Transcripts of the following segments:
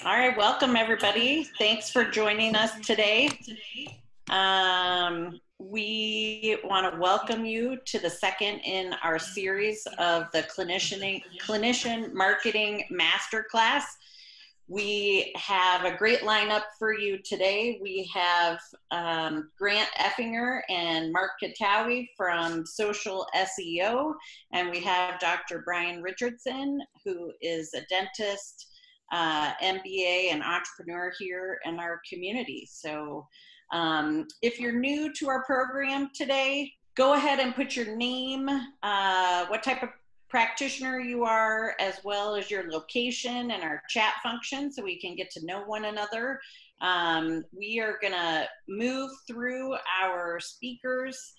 All right, welcome everybody. Thanks for joining us today. We want to welcome you to the second in our series of the Clinician Marketing Masterclass. We have a great lineup for you today. We have Grant Effinger and Mark Katawi from SocialSEO, and we have Dr. Brian Richardson, who is a dentist, MBA, and entrepreneur here in our community. So if you're new to our program today, go ahead and put your name, what type of practitioner you are, as well as your location and our chat function so we can get to know one another. We are gonna move through our speakers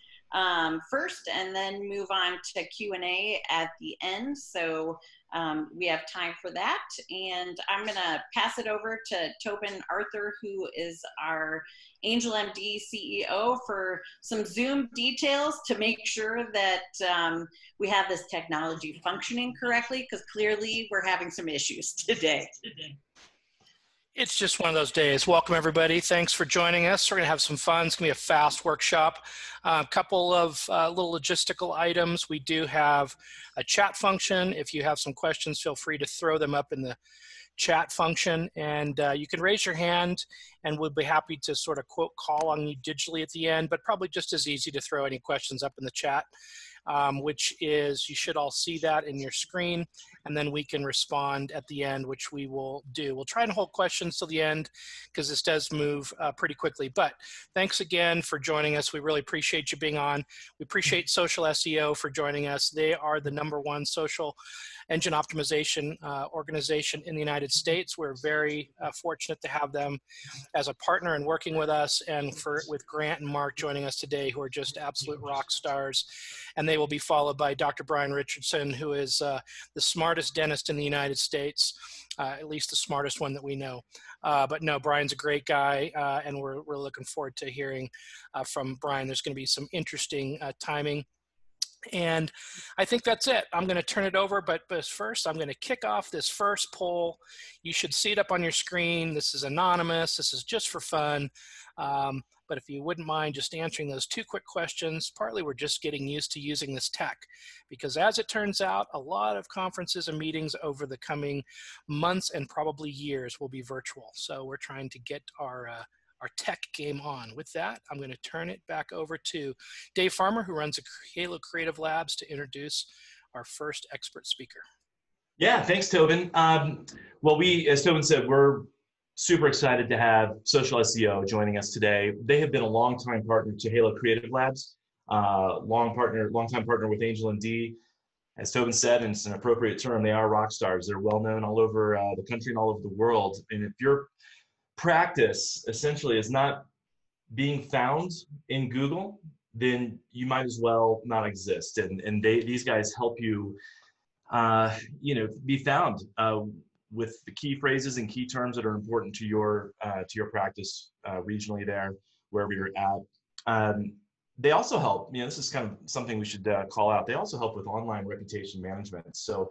first and then move on to Q&A at the end. So we have time for that. And I'm gonna pass it over to Tobin Arthur, who is our AngelMD CEO, for some Zoom details to make sure that we have this technology functioning correctly, because clearly we're having some issues today. It's just one of those days. Welcome, everybody. Thanks for joining us. We're going to have some fun. It's going to be a fast workshop. A couple of little logistical items. We do have a chat function. If you have some questions, feel free to throw them up in the chat function. And you can raise your hand, and we'll be happy to sort of quote call on you digitally at the end, but probably just as easy to throw any questions up in the chat. Which is, you should all see that in your screen, and then we can respond at the end, which we will do. We'll try and hold questions till the end because this does move pretty quickly. But thanks again for joining us. We really appreciate you being on. We appreciate SocialSEO for joining us. They are the #1 social engine optimization organization in the United States. We're very fortunate to have them as a partner and working with us, and with Grant and Mark joining us today, who are just absolute rock stars. And they will be followed by Dr. Brian Richardson, who is the smartest dentist in the United States, at least the smartest one that we know. But no, Brian's a great guy, and we're looking forward to hearing from Brian. There's going to be some interesting timing. And I think that's it. I'm going to turn it over, but first I'm going to kick off this first poll. You should see it up on your screen. This is anonymous. This is just for fun. But if you wouldn't mind just answering those 2 quick questions. Partly we're just getting used to using this tech, because as it turns out, a lot of conferences and meetings over the coming months and probably years will be virtual. So we're trying to get our tech game on. With that, I'm going to turn it back over to Dave Farmer, who runs Halo Creative Labs, to introduce our first expert speaker. Yeah, thanks, Tobin. Well, as Tobin said, we're super excited to have SocialSEO joining us today. They have been a longtime partner to Halo Creative Labs, longtime partner with AngelMD. As Tobin said, and it's an appropriate term, they are rock stars. They're well known all over the country and all over the world. And if your practice essentially is not being found in Google, then you might as well not exist. And these guys help you, be found with the key phrases and key terms that are important to your practice regionally there, wherever you're at. They also help, this is kind of something we should call out. They also help with online reputation management. So,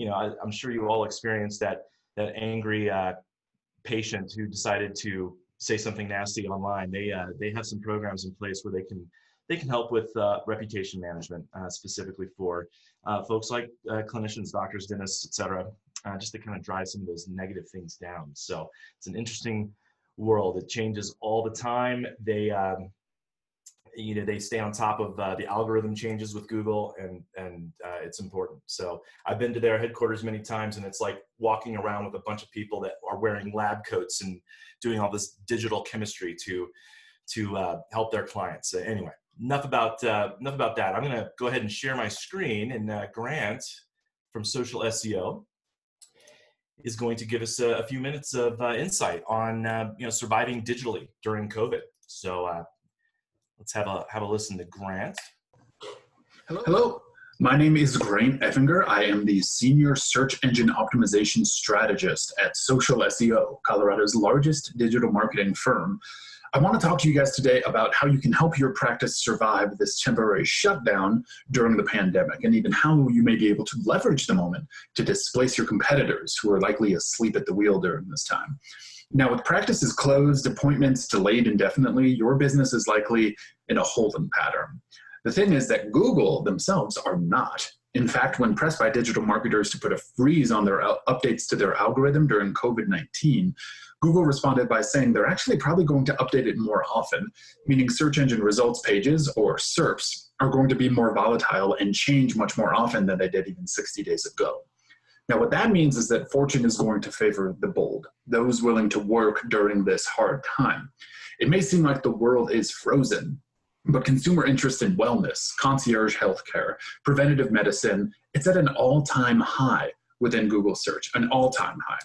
I'm sure you all experienced that angry patient who decided to say something nasty online. They have some programs in place where they can help with reputation management, specifically for folks like clinicians, doctors, dentists, etc., just to kind of drive some of those negative things down. So it's an interesting world. It changes all the time. They stay on top of the algorithm changes with Google, and it's important. So I've been to their headquarters many times, and it's like walking around with a bunch of people that are wearing lab coats and doing all this digital chemistry to help their clients. Anyway, enough about that. I'm going to go ahead and share my screen, and Grant from SocialSEO is going to give us a few minutes of insight on surviving digitally during COVID. So let's have a listen to Grant. Hello, my name is Grant Effinger. I am the Senior Search Engine Optimization Strategist at SocialSEO, Colorado's largest digital marketing firm. I want to talk to you guys today about how you can help your practice survive this temporary shutdown during the pandemic, and even how you may be able to leverage the moment to displace your competitors who are likely asleep at the wheel during this time. Now, with practices closed, appointments delayed indefinitely, your business is likely in a holding pattern. The thing is that Google themselves are not. In fact, when pressed by digital marketers to put a freeze on their updates to their algorithm during COVID-19, Google responded by saying they're actually probably going to update it more often, meaning search engine results pages, or SERPs, are going to be more volatile and change much more often than they did even 60 days ago. Now, what that means is that fortune is going to favor the bold, those willing to work during this hard time. It may seem like the world is frozen, but consumer interest in wellness, concierge healthcare, preventative medicine, it's at an all-time high within Google search, an all-time high.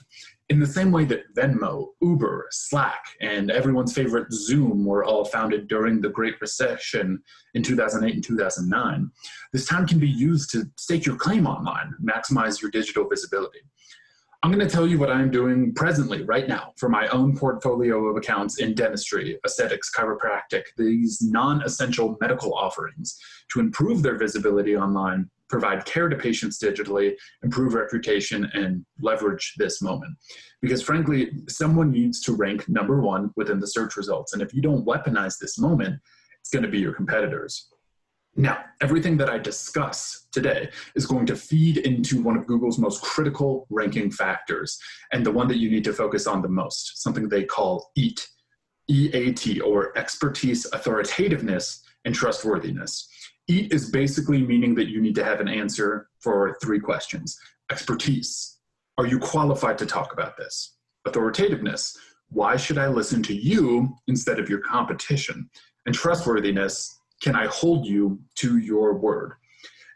In the same way that Venmo, Uber, Slack, and everyone's favorite Zoom were all founded during the Great Recession in 2008 and 2009, this time can be used to stake your claim online, maximize your digital visibility. I'm going to tell you what I'm doing presently, right now, for my own portfolio of accounts in dentistry, aesthetics, chiropractic, these non-essential medical offerings to improve their visibility online, provide care to patients digitally, improve reputation, and leverage this moment. Because frankly, someone needs to rank #1 within the search results. And if you don't weaponize this moment, it's going to be your competitors. Now, everything that I discuss today is going to feed into one of Google's most critical ranking factors, and the one that you need to focus on the most, something they call EAT, E-A-T, or expertise, authoritativeness, and trustworthiness. EAT is basically meaning that you need to have an answer for 3 questions. Expertise, are you qualified to talk about this? Authoritativeness, why should I listen to you instead of your competition? And trustworthiness, can I hold you to your word?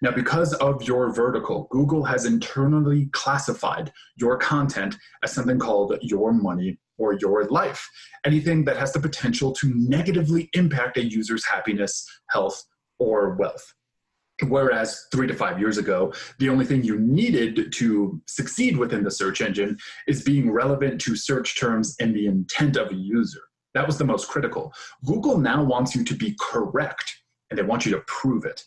Now, because of your vertical, Google has internally classified your content as something called your money or your life, anything that has the potential to negatively impact a user's happiness, health, or wealth. Whereas 3 to 5 years ago, the only thing you needed to succeed within the search engine is being relevant to search terms and the intent of a user. That was the most critical. Google now wants you to be correct, and they want you to prove it.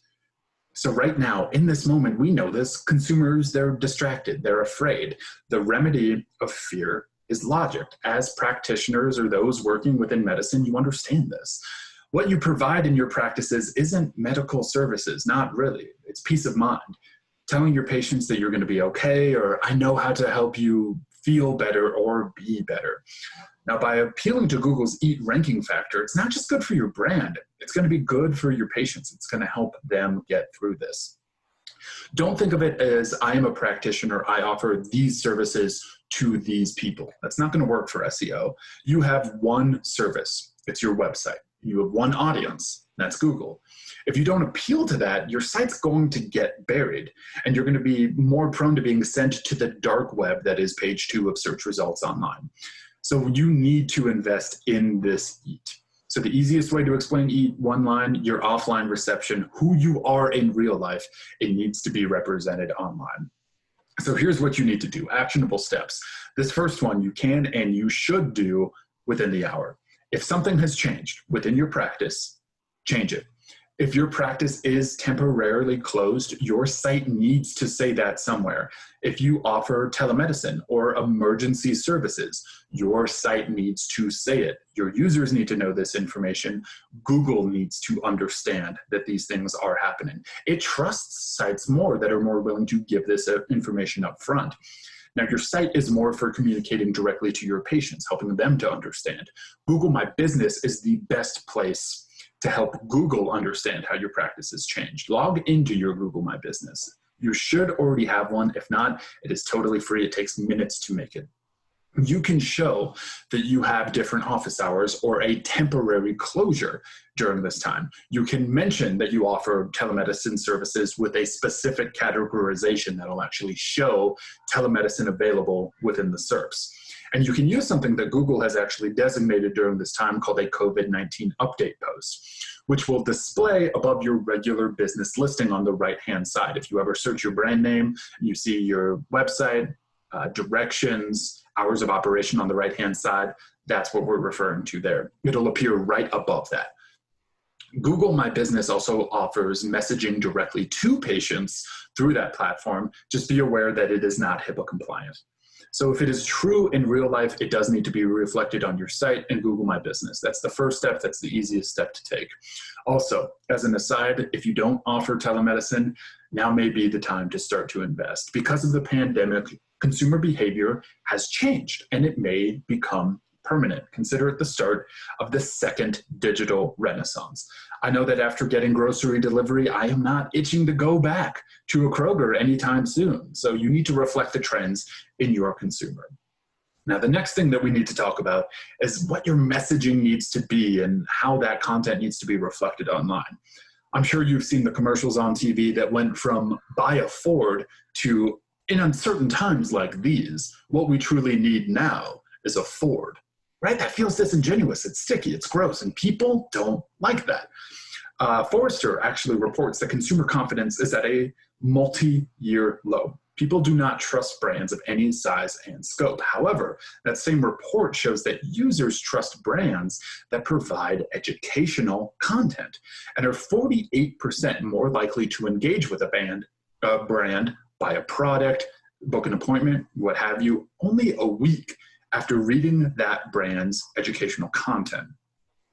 So right now, in this moment, we know this, consumers, they're distracted, they're afraid. The remedy of fear is logic. As practitioners or those working within medicine, you understand this. What you provide in your practices isn't medical services, not really. It's peace of mind. Telling your patients that you're going to be okay, or I know how to help you feel better or be better. Now, by appealing to Google's EAT ranking factor, it's not just good for your brand, it's going to be good for your patients. It's going to help them get through this. Don't think of it as I am a practitioner, I offer these services to these people. That's not going to work for SEO. You have one service, it's your website. You have one audience, that's Google. If you don't appeal to that, your site's going to get buried, and you're going to be more prone to being sent to the dark web that is page 2 of search results online. So you need to invest in this EAT. So the easiest way to explain EAT, one line, your offline reception, who you are in real life, it needs to be represented online. So here's what you need to do, actionable steps. This first one you can and you should do within the hour. If something has changed within your practice, change it. If your practice is temporarily closed, your site needs to say that somewhere. If you offer telemedicine or emergency services, your site needs to say it. Your users need to know this information. Google needs to understand that these things are happening. It trusts sites more that are more willing to give this information up front. Now, your site is more for communicating directly to your patients, helping them to understand. Google My Business is the best place to help Google understand how your practice has changed. Log into your Google My Business. You should already have one. If not, it is totally free. It takes minutes to make it. You can show that you have different office hours or a temporary closure during this time. You can mention that you offer telemedicine services with a specific categorization that will actually show telemedicine available within the SERPs. And you can use something that Google has actually designated during this time called a COVID-19 update post, which will display above your regular business listing on the right-hand side. If you ever search your brand name, you see your website, directions, hours of operation on the right-hand side, That's what we're referring to there. It'll appear right above that. Google My Business also offers messaging directly to patients through that platform. Just be aware that it is not HIPAA compliant. So if it is true in real life, it does need to be reflected on your site and Google My Business. That's the first step. That's the easiest step to take. Also, as an aside, if you don't offer telemedicine, now may be the time to start to invest. Because of the pandemic, consumer behavior has changed and it may become permanent. Consider it the start of the second digital renaissance. I know that after getting grocery delivery, I am not itching to go back to a Kroger anytime soon. So you need to reflect the trends in your consumer. Now, the next thing that we need to talk about is what your messaging needs to be and how that content needs to be reflected online. I'm sure you've seen the commercials on TV that went from buy a Ford to, in uncertain times like these, what we truly need now is a Ford. Right? That feels disingenuous, it's sticky, it's gross, and people don't like that. Forrester actually reports that consumer confidence is at a multi-year low. People do not trust brands of any size and scope. However, that same report shows that users trust brands that provide educational content and are 48% more likely to engage with a brand, buy a product, book an appointment, what have you, only a week after reading that brand's educational content.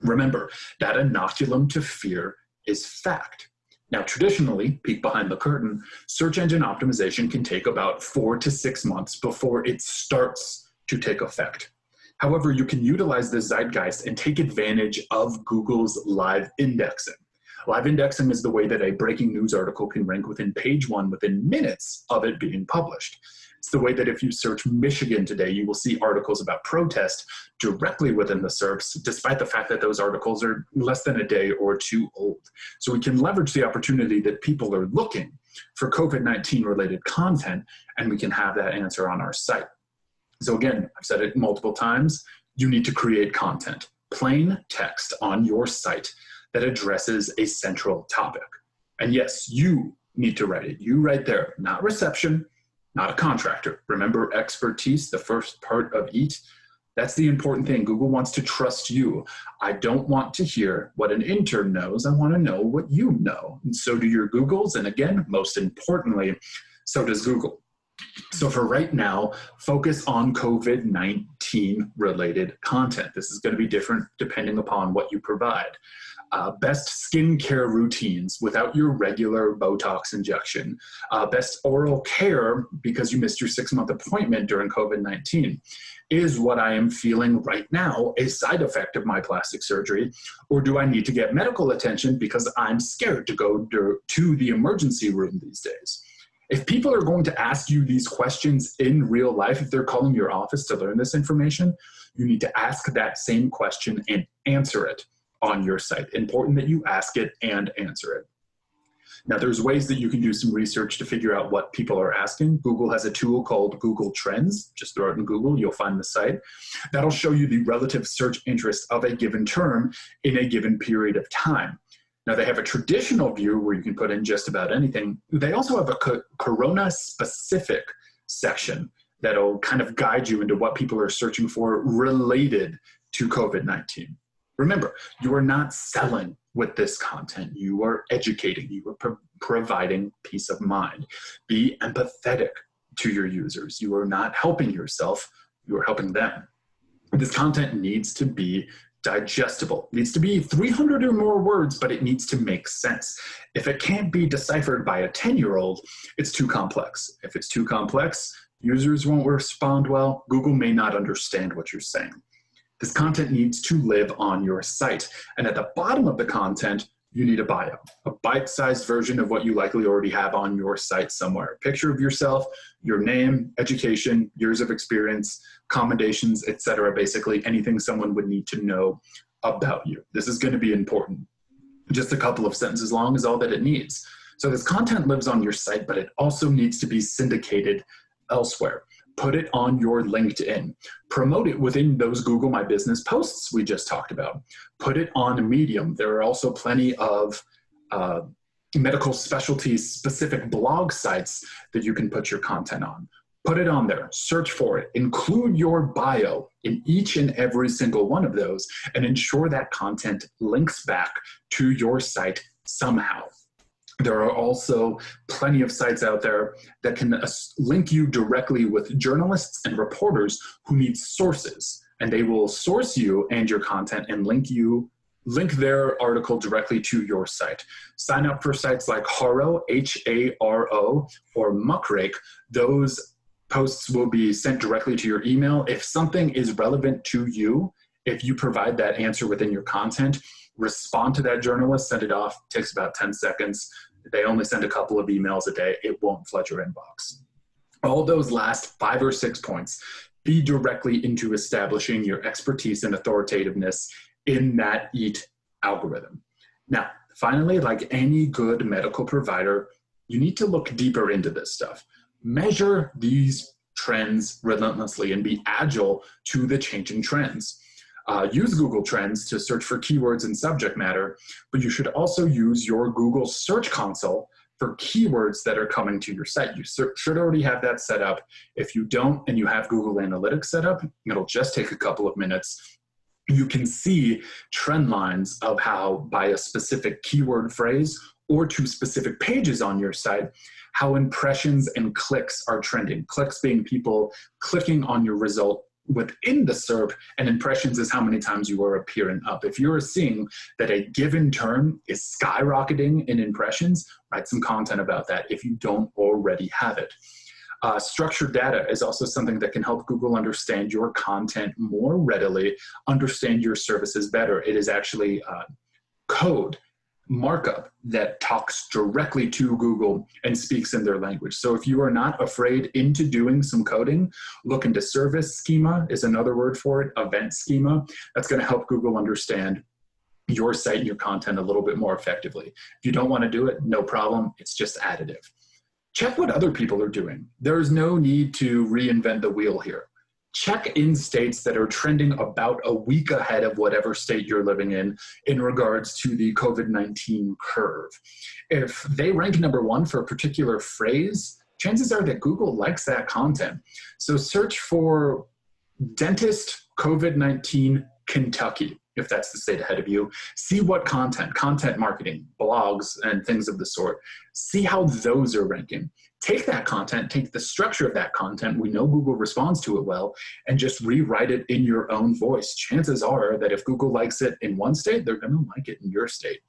Remember, that inoculum to fear is fact. Now, traditionally, peek behind the curtain, search engine optimization can take about 4 to 6 months before it starts to take effect. However, you can utilize the zeitgeist and take advantage of Google's live indexing. Live indexing is the way that a breaking news article can rank within page 1 within minutes of it being published. It's the way that if you search Michigan today, you will see articles about protest directly within the SERPs, despite the fact that those articles are less than a day or 2 old. So we can leverage the opportunity that people are looking for COVID-19 related content, and we can have that answer on our site. So again, I've said it multiple times, you need to create content, plain text on your site that addresses a central topic. And yes, you need to write it. You right there, not reception, not a contractor. Remember expertise, the first part of EAT? That's the important thing. Google wants to trust you. I don't want to hear what an intern knows. I want to know what you know. And so do your Googles. And again, most importantly, so does Google. So for right now, focus on COVID-19 related content. This is going to be different depending upon what you provide. Best skincare routines without your regular Botox injection. Best oral care because you missed your 6-month appointment during COVID-19. Is what I am feeling right now a side effect of my plastic surgery? Or do I need to get medical attention because I'm scared to go to the emergency room these days? If people are going to ask you these questions in real life, if they're calling your office to learn this information, you need to ask that same question and answer it on your site. Important that you ask it and answer it. Now, there's ways that you can do some research to figure out what people are asking. Google has a tool called Google Trends. Just throw it in Google, you'll find the site. That'll show you the relative search interest of a given term in a given period of time. Now, they have a traditional view where you can put in just about anything. They also have a corona-specific section that'll kind of guide you into what people are searching for related to COVID-19. Remember, you are not selling with this content. You are educating. You are providing peace of mind. Be empathetic to your users. You are not helping yourself. You are helping them. This content needs to be digestible. It needs to be 300 or more words, but it needs to make sense. If it can't be deciphered by a 10-year-old, it's too complex. If it's too complex, users won't respond well. Google may not understand what you're saying. This content needs to live on your site. And at the bottom of the content, you need a bio, a bite-sized version of what you likely already have on your site somewhere. A picture of yourself, your name, education, years of experience, commendations, etc. Basically anything someone would need to know about you. This is going to be important. Just a couple of sentences long is all that it needs. So this content lives on your site, but it also needs to be syndicated elsewhere. Put it on your LinkedIn. Promote it within those Google My Business posts we just talked about. Put it on Medium. There are also plenty of medical specialty specific blog sites that you can put your content on. Put it on there, search for it, include your bio in each and every single one of those, and ensure that content links back to your site somehow. There are also plenty of sites out there that can link you directly with journalists and reporters who need sources, and they will source you and your content and link their article directly to your site. Sign up for sites like Haro, H-A-R-O, or Muckrake. Those posts will be sent directly to your email. If something is relevant to you, if you provide that answer within your content, respond to that journalist, send it off. It takes about 10 seconds. They only send a couple of emails a day. It won't flood your inbox. All those last 5 or 6 points feed directly into establishing your expertise and authoritativeness in that EAT algorithm. Now, finally, like any good medical provider, you need to look deeper into this stuff. Measure these trends relentlessly and be agile to the changing trends. Use Google Trends to search for keywords and subject matter, but you should also use your Google Search Console for keywords that are coming to your site. You should already have that set up. If you don't and you have Google Analytics set up, it'll just take a couple of minutes. You can see trend lines of how by a specific keyword phrase or to specific pages on your site, how impressions and clicks are trending. Clicks being people clicking on your result within the SERP, and impressions is how many times you are appearing up. If you're seeing that a given term is skyrocketing in impressions, write some content about that if you don't already have it. Structured data is also something that can help Google understand your content more readily, understand your services better. It is actually code markup that talks directly to Google and speaks in their language. So if you are not afraid into doing some coding, look into service schema is another word for it, event schema. That's going to help Google understand your site and your content a little bit more effectively. If you don't want to do it, no problem. It's just additive. Check what other people are doing. There is no need to reinvent the wheel here. Check in states that are trending about a week ahead of whatever state you're living in regards to the COVID-19 curve. If they rank #1 for a particular phrase, chances are that Google likes that content. So search for dentist COVID-19 Kentucky, if that's the state ahead of you. See what content marketing, blogs, and things of the sort. See how those are ranking. Take that content, take the structure of that content, we know Google responds to it well, and just rewrite it in your own voice. Chances are that if Google likes it in one state, they're going to like it in your state.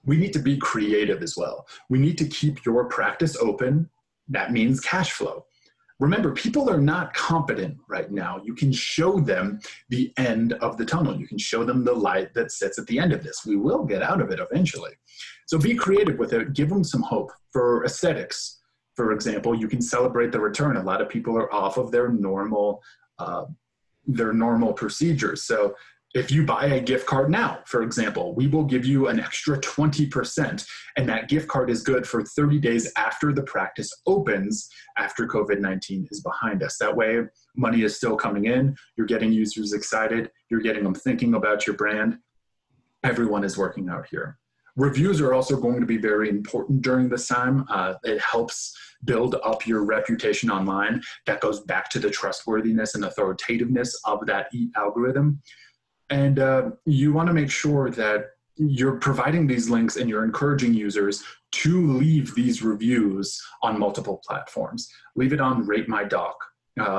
We need to be creative as well. We need to keep your practice open. That means cash flow. Remember, people are not competent right now. You can show them the end of the tunnel. You can show them the light that sits at the end of this. We will get out of it eventually. So be creative with it. Give them some hope. For aesthetics, for example, you can celebrate the return. A lot of people are off of their normal procedures. So if you buy a gift card now, for example, we will give you an extra 20%, and that gift card is good for 30 days after the practice opens, after COVID-19 is behind us. That way, money is still coming in, you're getting users excited, you're getting them thinking about your brand. Everyone is working out here. Reviews are also going to be very important during this time. It helps build up your reputation online. That goes back to the trustworthiness and authoritativeness of that algorithm. And you want to make sure that you're providing these links and you're encouraging users to leave these reviews on multiple platforms. Leave it on Rate My Doc.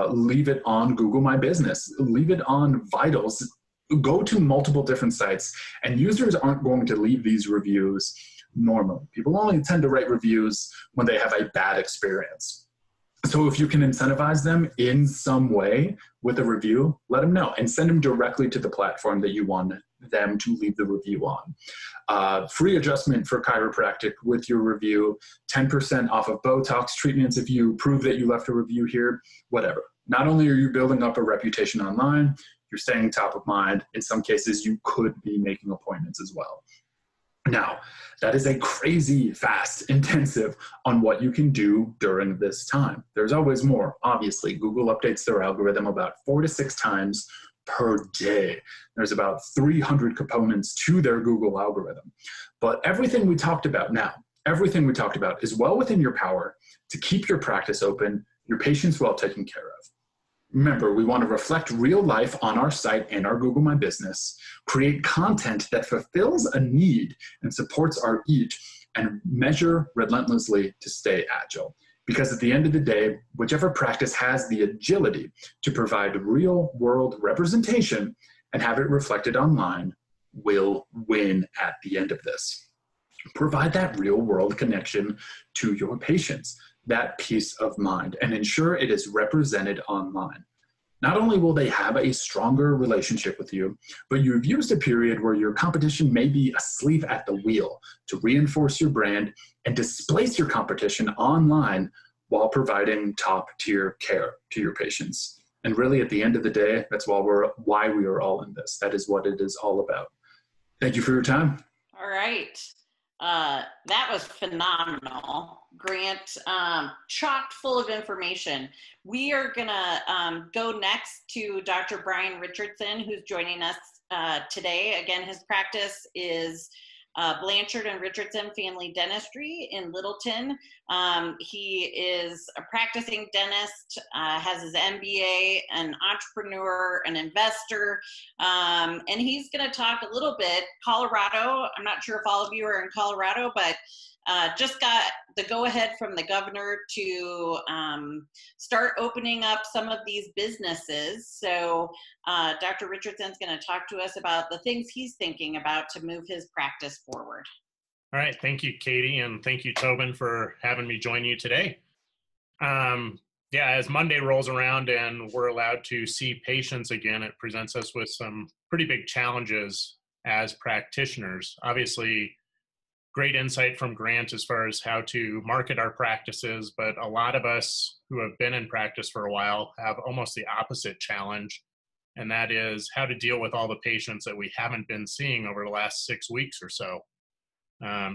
Leave it on Google My Business. Leave it on Vitals. Go to multiple different sites, and users aren't going to leave these reviews normally. People only tend to write reviews when they have a bad experience. So if you can incentivize them in some way with a review, let them know and send them directly to the platform that you want them to leave the review on. Free adjustment for chiropractic with your review, 10% off of Botox treatments if you prove that you left a review here, whatever. Not only are you building up a reputation online, you're staying top of mind. In some cases, you could be making appointments as well. Now, that is a crazy fast intensive on what you can do during this time. There's always more. Obviously, Google updates their algorithm about 4 to 6 times per day. There's about 300 components to their Google algorithm. But everything we talked about now, everything we talked about is well within your power to keep your practice open, your patients well taken care of. Remember, we want to reflect real life on our site and our Google My Business, create content that fulfills a need and supports our eat, and measure relentlessly to stay agile. Because at the end of the day, whichever practice has the agility to provide real world representation and have it reflected online will win at the end of this. Provide that real world connection to your patients, that peace of mind, and ensure it is represented online. Not only will they have a stronger relationship with you, but you've used a period where your competition may be asleep at the wheel to reinforce your brand and displace your competition online while providing top-tier care to your patients. And really, at the end of the day, that's why we are all in this. That is what it is all about. Thank you for your time. All right. That was phenomenal, Grant. Chock full of information. We are gonna go next to Dr. Brian Richardson, who's joining us today. Again, his practice is Blanchard and Richardson Family Dentistry in Littleton. He is a practicing dentist, has his MBA, an entrepreneur, an investor, and he's going to talk a little bit. Colorado, I'm not sure if all of you are in Colorado, but just got the go-ahead from the governor to start opening up some of these businesses. So Dr. Richardson's going to talk to us about the things he's thinking about to move his practice forward. All right. Thank you, Katie, and thank you, Tobin, for having me join you today. Yeah, as Monday rolls around and we're allowed to see patients again, it presents us with some pretty big challenges as practitioners. Obviously, great insight from Grant as far as how to market our practices, but a lot of us who have been in practice for a while have almost the opposite challenge, and that is how to deal with all the patients that we haven't been seeing over the last 6 weeks or so.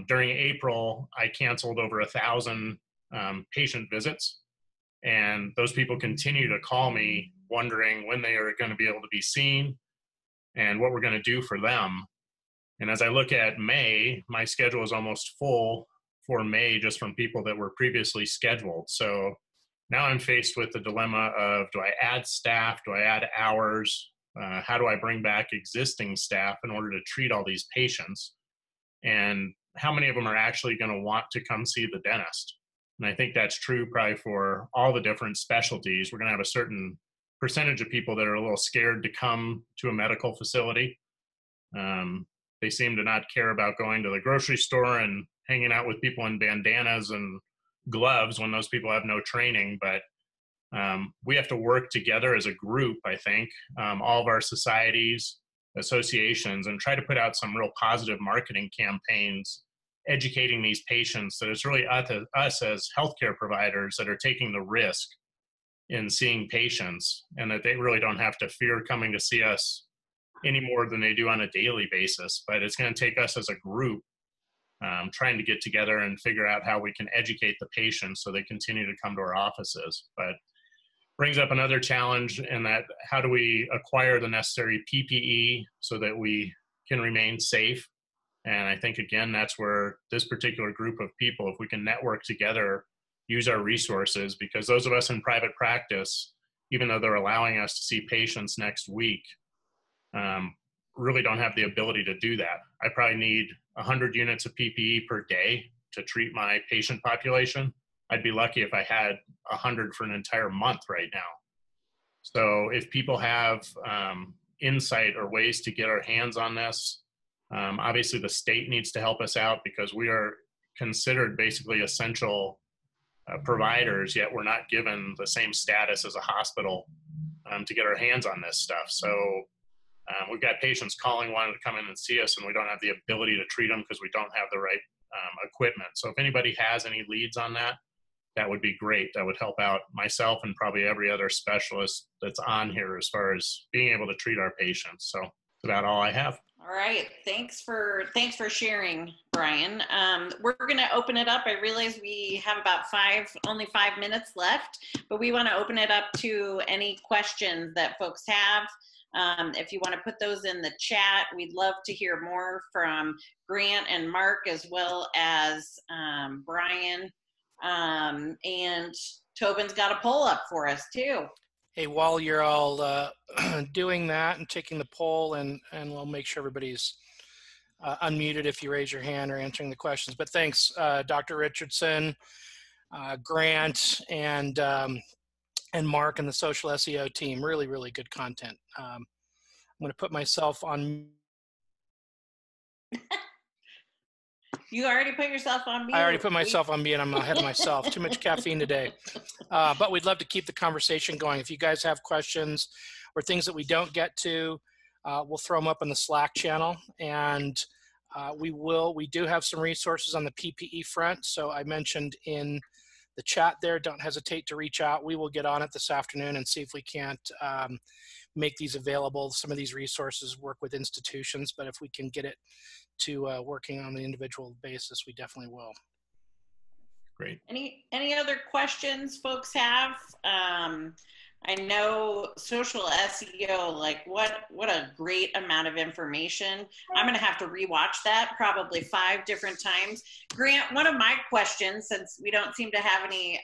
During April, I canceled over 1,000 patient visits, and those people continue to call me wondering when they are going to be able to be seen and what we're going to do for them. And as I look at May, my schedule is almost full for May just from people that were previously scheduled. So now I'm faced with the dilemma of, do I add staff? Do I add hours? How do I bring back existing staff in order to treat all these patients? And how many of them are actually going to want to come see the dentist? And I think that's true probably for all the different specialties. We're going to have a certain percentage of people that are a little scared to come to a medical facility. They seem to not care about going to the grocery store and hanging out with people in bandanas and gloves when those people have no training. But we have to work together as a group, I think, all of our societies, associations, and try to put out some real positive marketing campaigns, educating these patients that it's really us as healthcare providers that are taking the risk in seeing patients, and that they really don't have to fear coming to see us any more than they do on a daily basis. But it's going to take us as a group trying to get together and figure out how we can educate the patients so they continue to come to our offices. But brings up another challenge in that, how do we acquire the necessary PPE so that we can remain safe? And I think, again, that's where this particular group of people, if we can network together, use our resources, because those of us in private practice, even though they're allowing us to see patients next week, really don't have the ability to do that. I probably need 100 units of PPE per day to treat my patient population. I'd be lucky if I had 100 for an entire month right now. So if people have insight or ways to get our hands on this, obviously the state needs to help us out, because we are considered basically essential providers, yet we're not given the same status as a hospital to get our hands on this stuff. So we've got patients calling, wanting to come in and see us, and we don't have the ability to treat them because we don't have the right equipment. So if anybody has any leads on that, that would be great. That would help out myself and probably every other specialist that's on here as far as being able to treat our patients. So that's about all I have. All right. Thanks for sharing, Brian. We're going to open it up. I realize we have about only 5 minutes left, but we want to open it up to any questions that folks have. If you want to put those in the chat, we'd love to hear more from Grant and Mark, as well as Brian. And Tobin's got a poll up for us too. Hey, while you're all doing that and taking the poll, and we'll make sure everybody's unmuted if you raise your hand or answering the questions. But thanks, Dr. Richardson, Grant, and Mark and the Social SEO team. Really, really good content. I'm going to put myself on. You already put yourself on mute. I already put myself on mute. I'm ahead of myself. Too much caffeine today. But we'd love to keep the conversation going. If you guys have questions or things that we don't get to, we'll throw them up in the Slack channel. And we do have some resources on the PPE front. So I mentioned in the chat there, don't hesitate to reach out. We will get on it this afternoon and see if we can't make these available. Some of these resources work with institutions, but if we can get it to working on the individual basis, we definitely will. Great. Any other questions folks have? I know social SEO, like what a great amount of information. I'm going to have to rewatch that probably 5 different times. Grant, one of my questions, since we don't seem to have any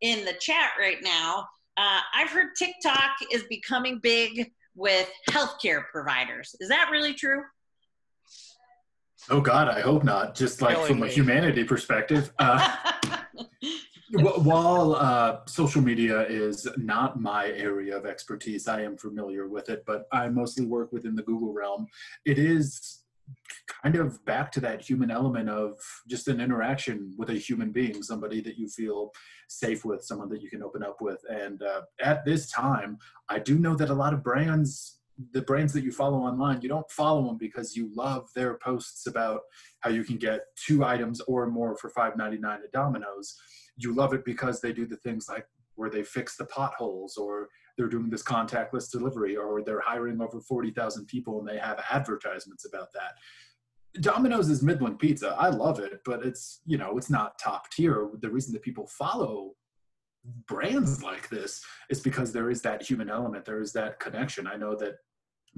in the chat right now, I've heard TikTok is becoming big with healthcare providers. Is that really true? Oh God, I hope not. Just like from a humanity perspective. While social media is not my area of expertise, I am familiar with it, but I mostly work within the Google realm. It is kind of back to that human element of just an interaction with a human being, somebody that you feel safe with, someone that you can open up with. And at this time, I do know that a lot of brands, the brands that you follow online, you don't follow them because you love their posts about how you can get 2 items or more for $5.99 at Domino's. You love it because they do the things like where they fix the potholes, or they're doing this contactless delivery, or they're hiring over 40,000 people and they have advertisements about that. Domino's is middling pizza. I love it, but it's, you know, it's not top tier. The reason that people follow brands like this is because there is that human element. There is that connection. I know that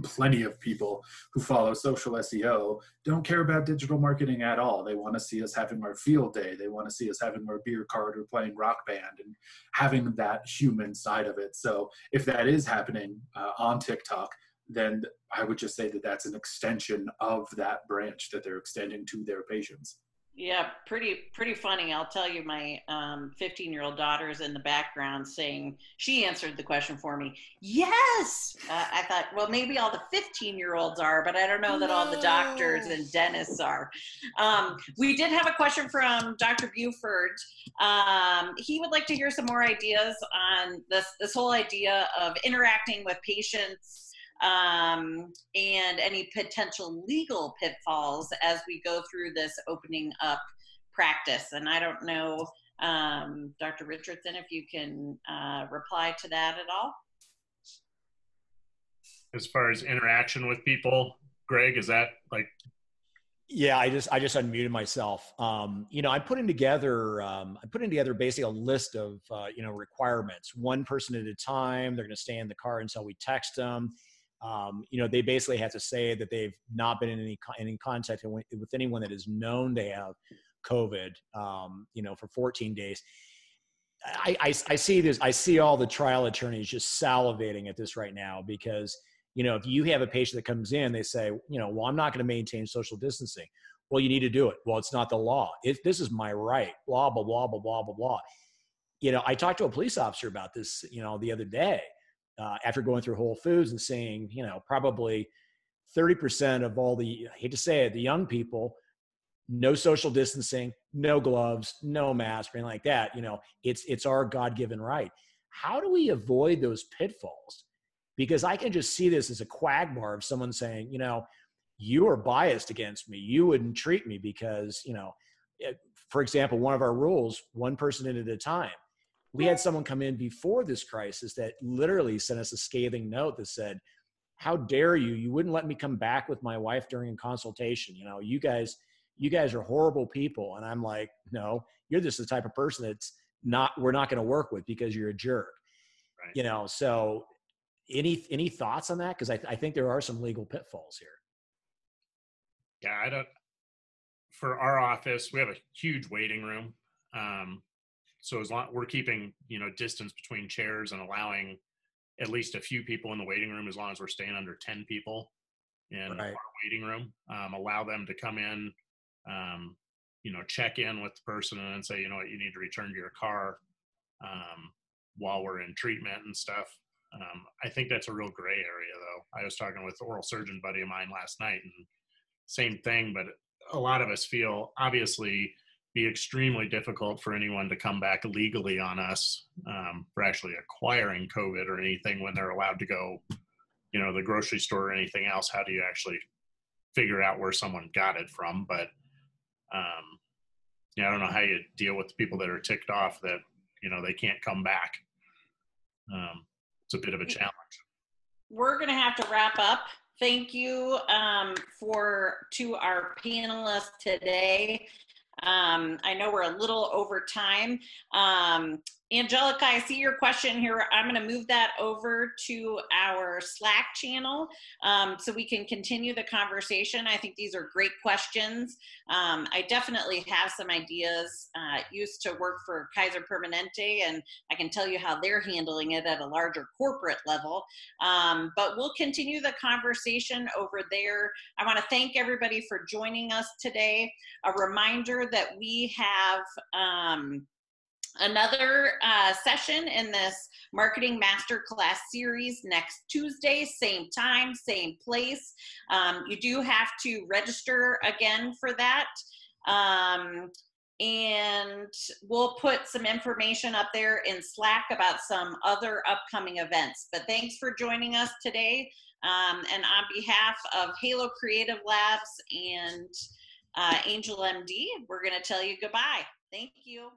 plenty of people who follow social SEO don't care about digital marketing at all. They want to see us having our field day. They want to see us having our beer cart or playing Rock Band and having that human side of it. So if that is happening on TikTok, then I would just say that that's an extension of that branch that they're extending to their patients. Yeah, pretty funny. I'll tell you, my 15-year-old daughter is in the background saying, she answered the question for me. Yes! I thought, well, maybe all the 15-year-olds are, but I don't know that all the doctors and dentists are. We did have a question from Dr. Buford. He would like to hear some more ideas on this whole idea of interacting with patients and any potential legal pitfalls as we go through this opening up practice. And I don't know, Dr. Richardson, if you can reply to that at all. As far as interaction with people, Greg, is that like? Yeah, I just unmuted myself. You know, I'm putting together basically a list of you know, requirements, one person at a time. They're going to stay in the car until we text them. You know, they basically have to say that they've not been in any contact with anyone that is known to have COVID, you know, for 14 days. I see this. I see all the trial attorneys just salivating at this right now because, you know, if you have a patient that comes in, they say, you know, well, I'm not going to maintain social distancing. Well, you need to do it. Well, it's not the law. This is my right. Blah, blah, blah, blah, blah, blah, blah. You know, I talked to a police officer about this, you know, the other day. After going through Whole Foods and seeing, you know, probably 30% of all the, I hate to say it, the young people, no social distancing, no gloves, no mask, or anything like that. You know, it's our God-given right. How do we avoid those pitfalls? Because I can just see this as a quagmire of someone saying, you know, you are biased against me. You wouldn't treat me because, you know, for example, one of our rules, one person at a time. We had someone come in before this crisis that literally sent us a scathing note that said, how dare you? You wouldn't let me come back with my wife during a consultation. You know, you guys are horrible people. And I'm like, no, you're just the type of person that's we're not going to work with because you're a jerk. Right. You know, so any thoughts on that? Because I think there are some legal pitfalls here. Yeah, for our office, we have a huge waiting room. So as long we're keeping, distance between chairs and allowing at least a few people in the waiting room, as long as we're staying under 10 people in Right. our waiting room, allow them to come in, check in with the person and then say, you know what, you need to return to your car while we're in treatment and stuff. I think that's a real gray area, though. I was talking with an oral surgeon buddy of mine last night, and same thing, but a lot of us feel obviously be extremely difficult for anyone to come back legally on us for actually acquiring COVID or anything when they're allowed to go, the grocery store or anything else. How do you actually figure out where someone got it from? But I don't know how you deal with the people that are ticked off that, they can't come back. It's a bit of a challenge. We're going to have to wrap up. Thank you to our panelists today. I know we're a little over time. Angelica, I see your question here. I'm going to move that over to our Slack channel so we can continue the conversation. I think these are great questions. I definitely have some ideas. Used to work for Kaiser Permanente, and I can tell you how they're handling it at a larger corporate level. But we'll continue the conversation over there. I want to thank everybody for joining us today. A reminder that we have another session in this Marketing Masterclass series next Tuesday, same time, same place. You do have to register again for that. And we'll put some information up there in Slack about some other upcoming events. But thanks for joining us today. And on behalf of Halo Creative Labs and AngelMD, we're going to tell you goodbye. Thank you.